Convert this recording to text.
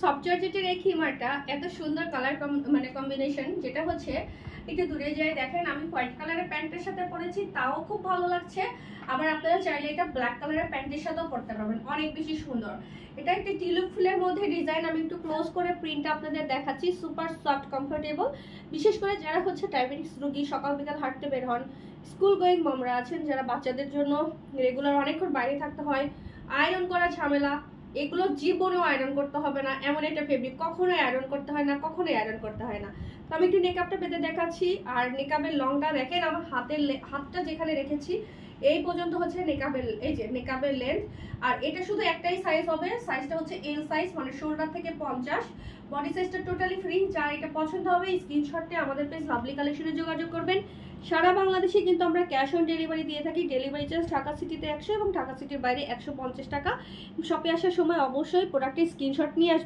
Soft জর্জেটের এই খিমারটা এত সুন্দর কালার মানে কম্বিনেশন, যেটা হচ্ছে একটু দূরে যাই দেখেন আমি হোয়াইট কালারের প্যান্টের সাথে পরেছি, তাও খুব ভালো লাগছে। আবার আপনারা চাইলে এটা ব্ল্যাক কালারের প্যান্টের সাথেও পরতে পারবেন, অনেক বেশি সুন্দর। এটা একটা টিউলিপ ফুলের মধ্যে ডিজাইন, আমি একটু ক্লোজ করে প্রিন্টটা আপনাদের দেখাচ্ছি। সুপার সফট কমফোর্টেবল, বিশেষ করে যারা হচ্ছে ডায়াবেটিস রোগী, সকাল বিকাল হাঁটতে বের হন, স্কুল গোয়িং মমরা আছেন, যারা বাচ্চাদের জন্য রেগুলার অনেকক্ষণ বাইরে থাকতে হয়, আয়রন করা ঝামেলা, এগুলো জীবনেও আয়রন করতে হবে না এমন একটা ফেব্রিক, কখনোই আয়রন করতে হয় না, কখনোই আয়রন করতে হয় না। তো আমি একটু নেকআপটা পেতে দেখাচ্ছি। আর নেকআপের লংটা দেখেন, আমার হাতটা যেখানে রেখেছি এই পর্যন্ত হচ্ছে নেকআপের, এই যে নেকআপের লেন্থ। আর এটা শুধু একটাই সাইজ হবে, সাইজটা হচ্ছে এল সাইজ, মানে 16 থেকে 50। বডি সাইজটা টোটালি ফ্রি। যার এটা পছন্দ হবে স্ক্রিনশটে আমাদের পেজ লাভলি কালেকশনে যোগাযোগ করবেন। সারা বাংলাদেশে কিন্তু আমরা ক্যাশ অন ডেলিভারি দিয়ে থাকি। ডেলিভারি চার্জ ঢাকা সিটিতে 100 এবং ঢাকা সিটির বাইরে 150 টাকা। শপে আসার সময় অবশ্যই প্রোডাক্টের স্ক্রিনশট নিয়ে আসবেন।